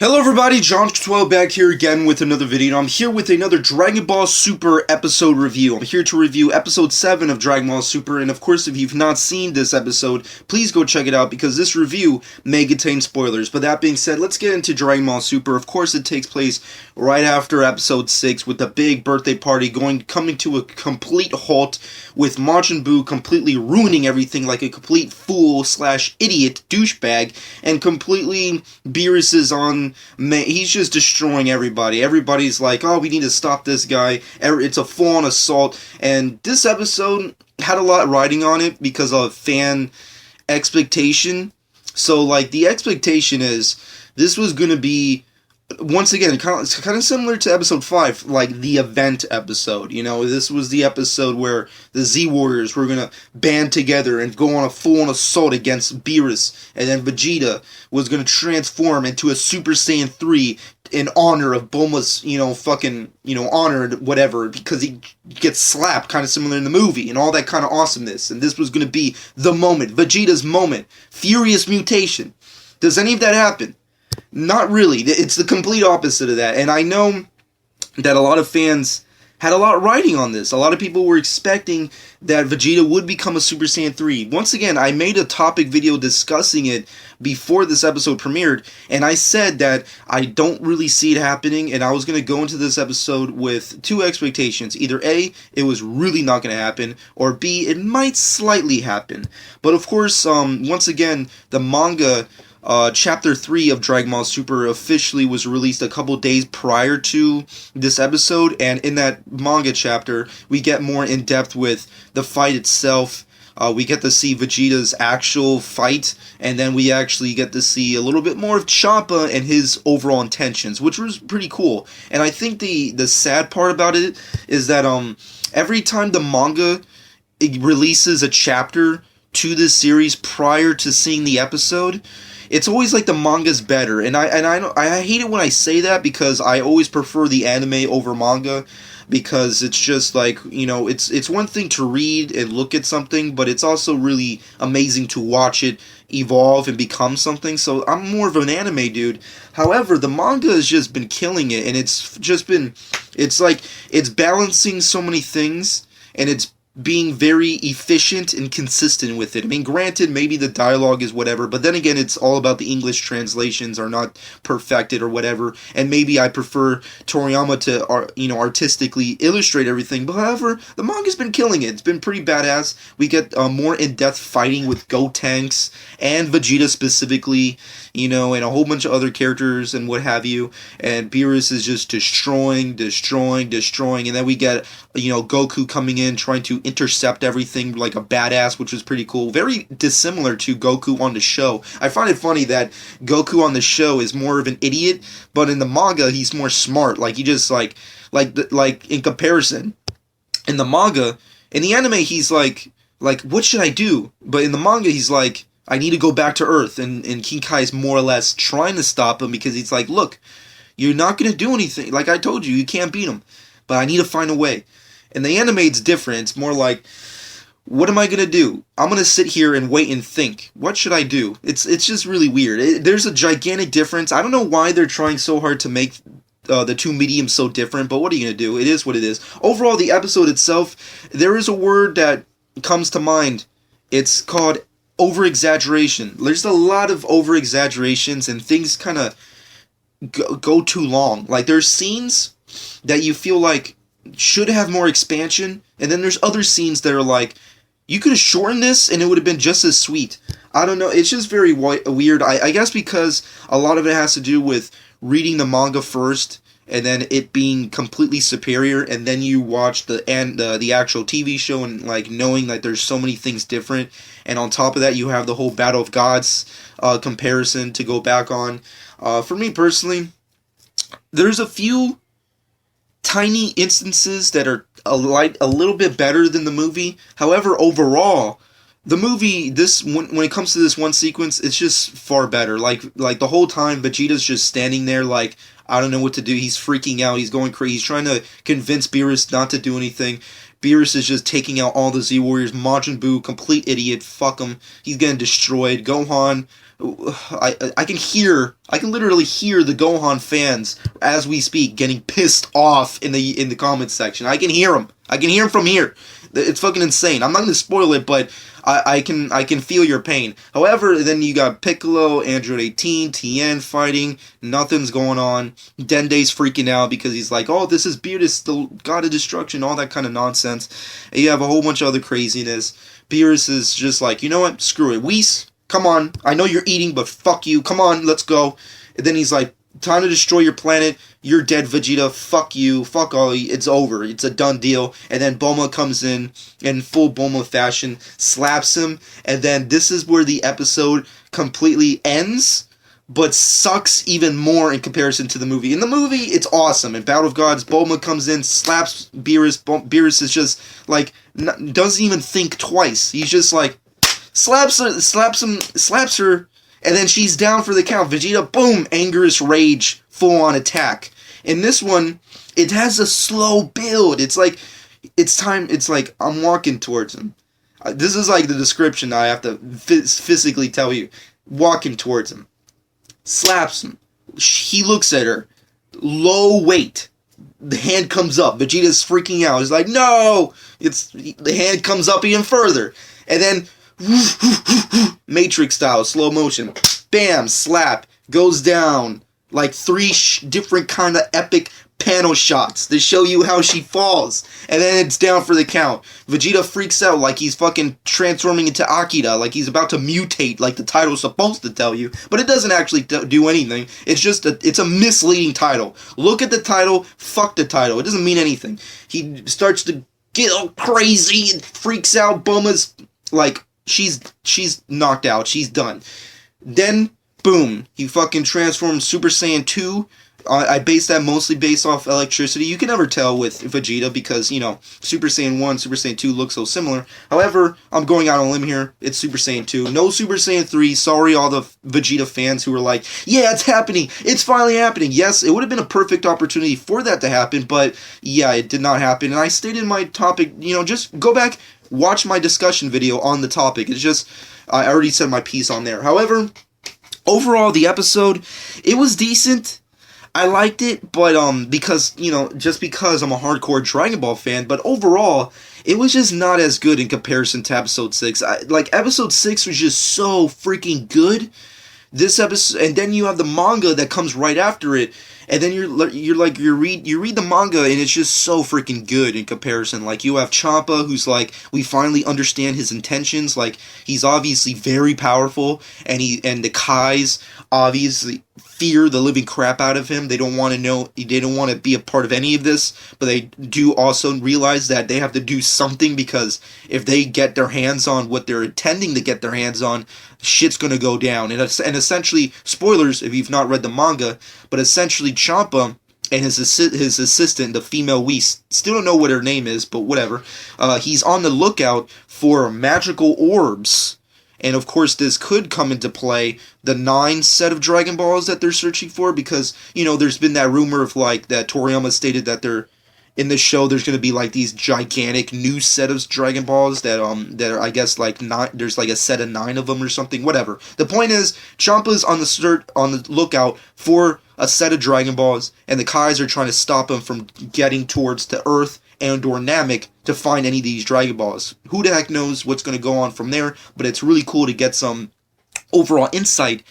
Hello everybody, John12 back here again with another video. I'm here with another Dragon Ball Super episode review. I'm here to review episode 7 of Dragon Ball Super, and of course if you've not seen this episode, please go check it out because this review may contain spoilers. But that being said, let's get into Dragon Ball Super. Of course it takes place right after episode 6 with the big birthday party coming to a complete halt with Majin Buu completely ruining everything like a complete fool slash idiot douchebag, and completely Beerus is on. He's just destroying everybody. Everybody's like, oh, we need to stop this guy. It's a full-on assault. And this episode had a lot riding on it because of fan expectation. So, like, the expectation is this was going to be, once again, kind of similar to episode 5, like the event episode. You know, this was the episode where the Z-Warriors were going to band together and go on a full-on assault against Beerus, and then Vegeta was going to transform into a Super Saiyan 3 in honor of Bulma's, honor, whatever, because he gets slapped, kind of similar in the movie, and all that kind of awesomeness. And this was going to be the moment, Vegeta's moment, Furious Mutation. Does any of that happen? Not really. It's the complete opposite of that. And I know that a lot of fans had a lot riding on this. A lot of people were expecting that Vegeta would become a Super Saiyan 3. Once again, I made a topic video discussing it before this episode premiered, and I said that I don't really see it happening, and I was going to go into this episode with two expectations. Either A, it was really not going to happen, or B, it might slightly happen. But of course, once again, the manga Chapter 3 of Dragon Ball Super officially was released a couple days prior to this episode, and in that manga chapter, we get more in depth with the fight itself. We get to see Vegeta's actual fight, and then we actually get to see a little bit more of Champa and his overall intentions, which was pretty cool. And I think the sad part about it is that every time the manga releases a chapter to this series prior to seeing the episode, it's always like the manga's better, and I hate it when I say that because I always prefer the anime over manga, because it's just like, you know, it's one thing to read and look at something, but it's also really amazing to watch it evolve and become something. So I'm more of an anime dude. However, the manga has just been killing it, and it's like it's balancing so many things, and it's being very efficient and consistent with it. I mean, granted, maybe the dialogue is whatever, but then again, it's all about the English translations are not perfected or whatever, and maybe I prefer Toriyama to, artistically illustrate everything. But however, the manga's been killing it. It's been pretty badass. We get more in-depth fighting with Gotenks and Vegeta specifically, and a whole bunch of other characters and what have you, and Beerus is just destroying, and then we get, Goku coming in, trying to intercept everything like a badass, which was pretty cool. Very dissimilar to Goku on the show. I find it funny that Goku on the show is more of an idiot, but in the manga he's more smart. Like he just like in comparison, in the manga, in the anime he's like what should I do? But in the manga he's like, I need to go back to Earth, and King Kai is more or less trying to stop him because he's like, look, you're not gonna do anything. Like I told you, you can't beat him, but I need to find a way. And the anime, it's different. It's more like, what am I going to do? I'm going to sit here and wait and think. What should I do? It's just really weird. There's a gigantic difference. I don't know why they're trying so hard to make the two mediums so different, but what are you going to do? It is what it is. Overall, the episode itself, there is a word that comes to mind. It's called over-exaggeration. There's a lot of over-exaggerations, and things kind of go too long. Like, there's scenes that you feel like should have more expansion, and then there's other scenes that are like, you could have shortened this and it would have been just as sweet. I don't know, it's just very weird. I guess because a lot of it has to do with reading the manga first and then it being completely superior, and then you watch the actual TV show and like knowing that there's so many things different, and on top of that you have the whole Battle of Gods comparison to go back on. For me personally, there's a few tiny instances that are a little bit better than the movie. However, overall, the movie, when it comes to this one sequence, it's just far better. Like the whole time, Vegeta's just standing there like, I don't know what to do. He's freaking out. He's going crazy. He's trying to convince Beerus not to do anything. Beerus is just taking out all the Z-Warriors. Majin Buu, complete idiot. Fuck him. He's getting destroyed. Gohan I can literally hear the Gohan fans as we speak getting pissed off in the comments section. I can hear them. I can hear them from here. It's fucking insane. I'm not gonna spoil it, but I can feel your pain. However, then you got Piccolo, Android 18, Tien fighting. Nothing's going on. Dende's freaking out because he's like, oh, this is Beerus, the god of destruction, all that kind of nonsense. And you have a whole bunch of other craziness. Beerus is just like, you know what? Screw it. Whis, come on. I know you're eating, but fuck you. Come on, let's go. And then he's like, time to destroy your planet. You're dead, Vegeta. Fuck you. Fuck all you. It's over. It's a done deal. And then Bulma comes in full Bulma fashion, slaps him, and then this is where the episode completely ends, but sucks even more in comparison to the movie. In the movie, it's awesome. In Battle of Gods, Bulma comes in, slaps Beerus. Beerus is just like, doesn't even think twice. He's just like, slaps her, and then she's down for the count. Vegeta, boom, Angerous Rage, full-on attack. In this one, it has a slow build. It's like, I'm walking towards him. This is like the description I have to physically tell you. Walking towards him. Slaps him. He looks at her. Low weight. The hand comes up. Vegeta's freaking out. He's like, no! The hand comes up even further. And then, Matrix style, slow motion. Bam, slap, goes down. Like 3 different kind of epic panel shots to show you how she falls. And then it's down for the count. Vegeta freaks out like he's fucking transforming into Akira, like he's about to mutate like the title's supposed to tell you. But it doesn't actually do anything. It's just it's a misleading title. Look at the title, fuck the title. It doesn't mean anything. He starts to get all crazy and freaks out. Bulma's like, she's knocked out. She's done. Then, boom, he fucking transforms Super Saiyan 2. I base that mostly based off electricity. You can never tell with Vegeta because, you know, Super Saiyan 1, Super Saiyan 2 look so similar. However, I'm going out on a limb here. It's Super Saiyan 2. No Super Saiyan 3. Sorry all the Vegeta fans who were like, yeah, it's happening. It's finally happening. Yes, it would have been a perfect opportunity for that to happen, but yeah, it did not happen. And I stated my topic, you know, just go back, watch my discussion video on the topic. It's just, I already said my piece on there. However, overall, the episode, it was decent. I liked it, but because, you know, just because I'm a hardcore Dragon Ball fan, but overall, it was just not as good in comparison to Episode 6. Episode 6 was just so freaking good. This episode, and then you have the manga that comes right after it, and then you read the manga, and it's just so freaking good in comparison. Like, you have Champa, who's like, we finally understand his intentions. Like, he's obviously very powerful, and the Kais obviously fear the living crap out of him. They don't want to know, they don't want to be a part of any of this, but they do also realize that they have to do something, because if they get their hands on what they're intending to get their hands on, shit's gonna go down. And essentially, spoilers if you've not read the manga, but essentially Champa and his assistant, the female Whis, still don't know what her name is, but whatever, he's on the lookout for magical orbs. And of course, this could come into play, the 9 set of Dragon Balls that they're searching for, because, you know, there's been that rumor of, like, that Toriyama stated that they're, in this show, there's going to be, like, these gigantic new set of Dragon Balls that are, I guess, like, there's, like, a set of 9 of them or something, whatever. The point is, Champa's on the lookout for a set of Dragon Balls, and the Kais are trying to stop him from getting towards the Earth and or Namek to find any of these Dragon Balls. Who the heck knows what's going to go on from there, but it's really cool to get some overall insight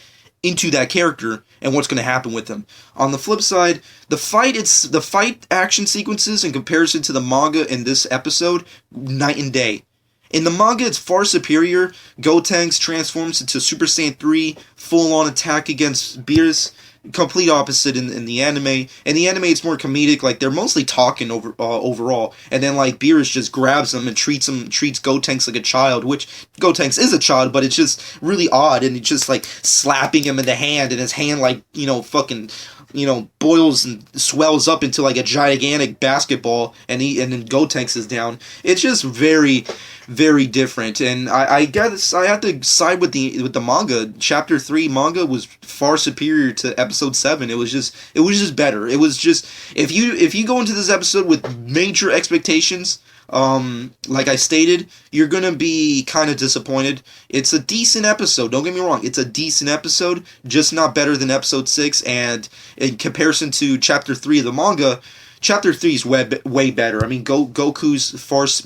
into that character and what's going to happen with him. On the flip side, the fight action sequences in comparison to the manga in this episode, night and day. In the manga, it's far superior. Gotenks transforms into Super Saiyan 3, full-on attack against Beerus. Complete opposite in the anime. In the anime, it's more comedic. Like, they're mostly talking overall, and then like Beerus just grabs him and treats Gotenks like a child, which Gotenks is a child, but it's just really odd, and it's just like slapping him in the hand, and his hand, like, you know, fucking, you know, boils and swells up into like a gigantic basketball, and then Gotenks is down. It's just very, very different, and I guess I have to side with the manga. Chapter 3 manga was far superior to episode 7. It was just better. It was just, if you go into this episode with major expectations, Like I stated, you're gonna be kind of disappointed. It's a decent episode, don't get me wrong, it's a decent episode, just not better than episode 6, and in comparison to chapter 3 of the manga, Chapter 3 is way better. I mean, Goku's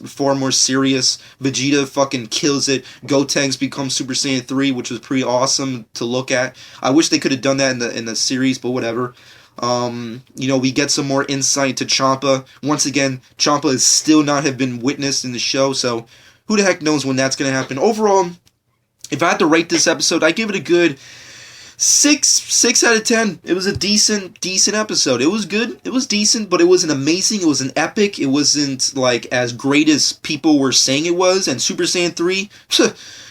far more serious. Vegeta fucking kills it. Gotenks becomes Super Saiyan 3, which was pretty awesome to look at. I wish they could have done that in the series, but whatever. We get some more insight to Champa. Once again, Champa is still not have been witnessed in the show, so who the heck knows when that's going to happen. Overall, if I had to rate this episode, I give it a good 6 out of 10. It was a decent episode. It was good. It was decent, but it wasn't amazing. It wasn't epic. It wasn't like as great as people were saying it was. And Super Saiyan 3,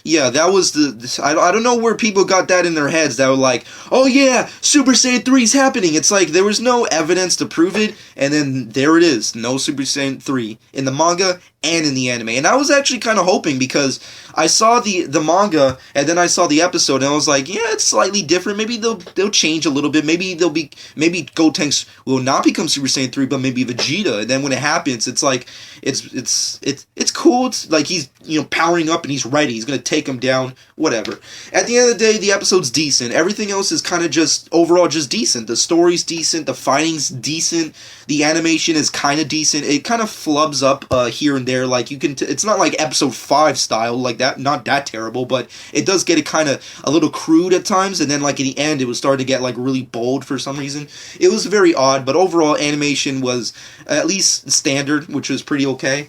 yeah, that was I don't know where people got that in their heads. That were like, oh yeah, Super Saiyan 3 is happening. It's like there was no evidence to prove it, and then there it is. No Super Saiyan 3 in the manga and in the anime. And I was actually kind of hoping, because I saw the manga and then I saw the episode and I was like, yeah, it's slightly different. Maybe they'll change a little bit. Maybe Gotenks will not become Super Saiyan 3, but maybe Vegeta. And then when it happens, it's like it's cool. It's like he's powering up and he's ready. He's gonna take him down. Whatever. At the end of the day, the episode's decent. Everything else is kind of just overall just decent. The story's decent. The fighting's decent. The animation is kind of decent. It kind of flubs up here and there. Like you can, it's not like episode 5 style like that. Not that terrible, but it does get it kind of a little crude at times. And then like at the end, it was starting to get like really bold for some reason. It was very odd, but overall animation was at least standard, which was pretty okay.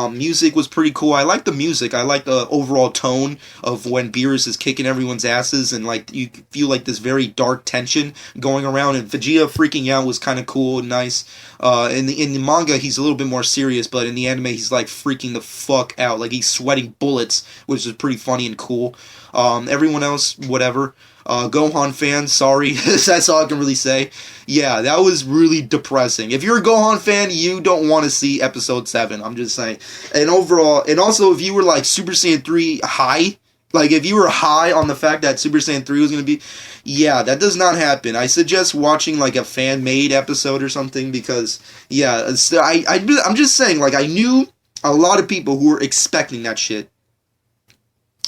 Music was pretty cool. I like the music. I like the overall tone of when Beerus is kicking everyone's asses, and like you feel like this very dark tension going around. And Vegeta freaking out was kind of cool and nice. In the manga, he's a little bit more serious, but in the anime, he's like freaking the fuck out. Like he's sweating bullets, which is pretty funny and cool. Everyone else, whatever. Gohan fans, sorry. That's all I can really say. Yeah, that was really depressing. If you're a Gohan fan, you don't want to see episode 7. I'm just saying. And overall, and also if you were like Super Saiyan 3 high, like if you were high on the fact that Super Saiyan 3 was going to be, yeah, that does not happen. I suggest watching like a fan-made episode or something, because, yeah, I'm just saying, like, I knew a lot of people who were expecting that shit,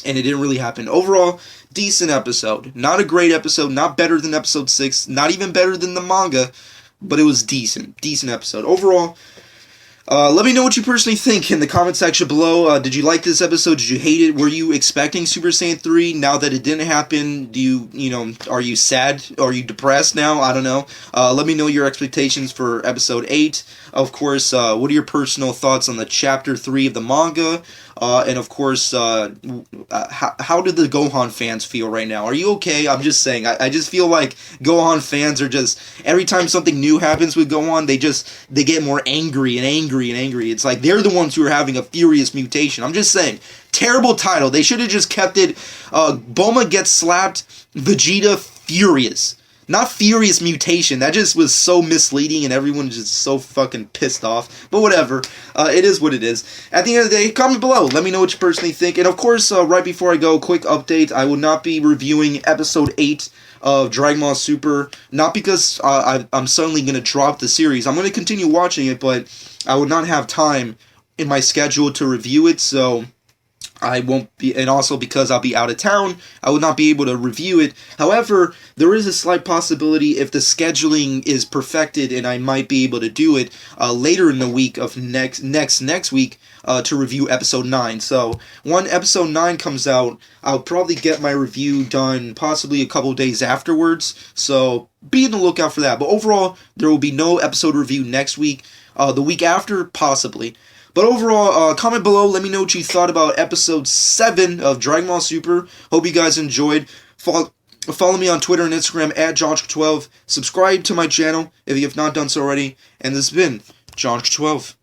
and it didn't really happen. Overall, decent episode. Not a great episode, not better than episode 6, not even better than the manga, but it was decent. Decent episode. Overall, let me know what you personally think in the comment section below. Did you like this episode? Did you hate it? Were you expecting Super Saiyan 3? Now that it didn't happen, do you are you sad? Are you depressed now? I don't know. Let me know your expectations for episode 8. Of course, what are your personal thoughts on the chapter 3 of the manga? And of course, how did the Gohan fans feel right now? Are you okay? I'm just saying, I just feel like Gohan fans are just, every time something new happens with Gohan, they get more angry and angry and angry. It's like they're the ones who are having a furious mutation. I'm just saying, terrible title. They should have just kept it, Bulma gets slapped, Vegeta furious. Not furious mutation. That just was so misleading, and everyone's just so fucking pissed off. But whatever. It is what it is. At the end of the day, comment below. Let me know what you personally think. And of course, right before I go, quick update. I will not be reviewing episode 8 of Dragon Ball Super. Not because I'm suddenly going to drop the series. I'm going to continue watching it, but I would not have time in my schedule to review it, so I won't be, and also because I'll be out of town, I will not be able to review it. However, there is a slight possibility if the scheduling is perfected, and I might be able to do it later in the week of next week to review episode 9. So when episode 9 comes out, I'll probably get my review done possibly a couple days afterwards. So be on the lookout for that. But overall, there will be no episode review next week. The week after, possibly. But overall, comment below. Let me know what you thought about episode 7 of Dragon Ball Super. Hope you guys enjoyed. Follow me on Twitter and Instagram at JohnShk12. Subscribe to my channel if you have not done so already. And this has been JohnShk12.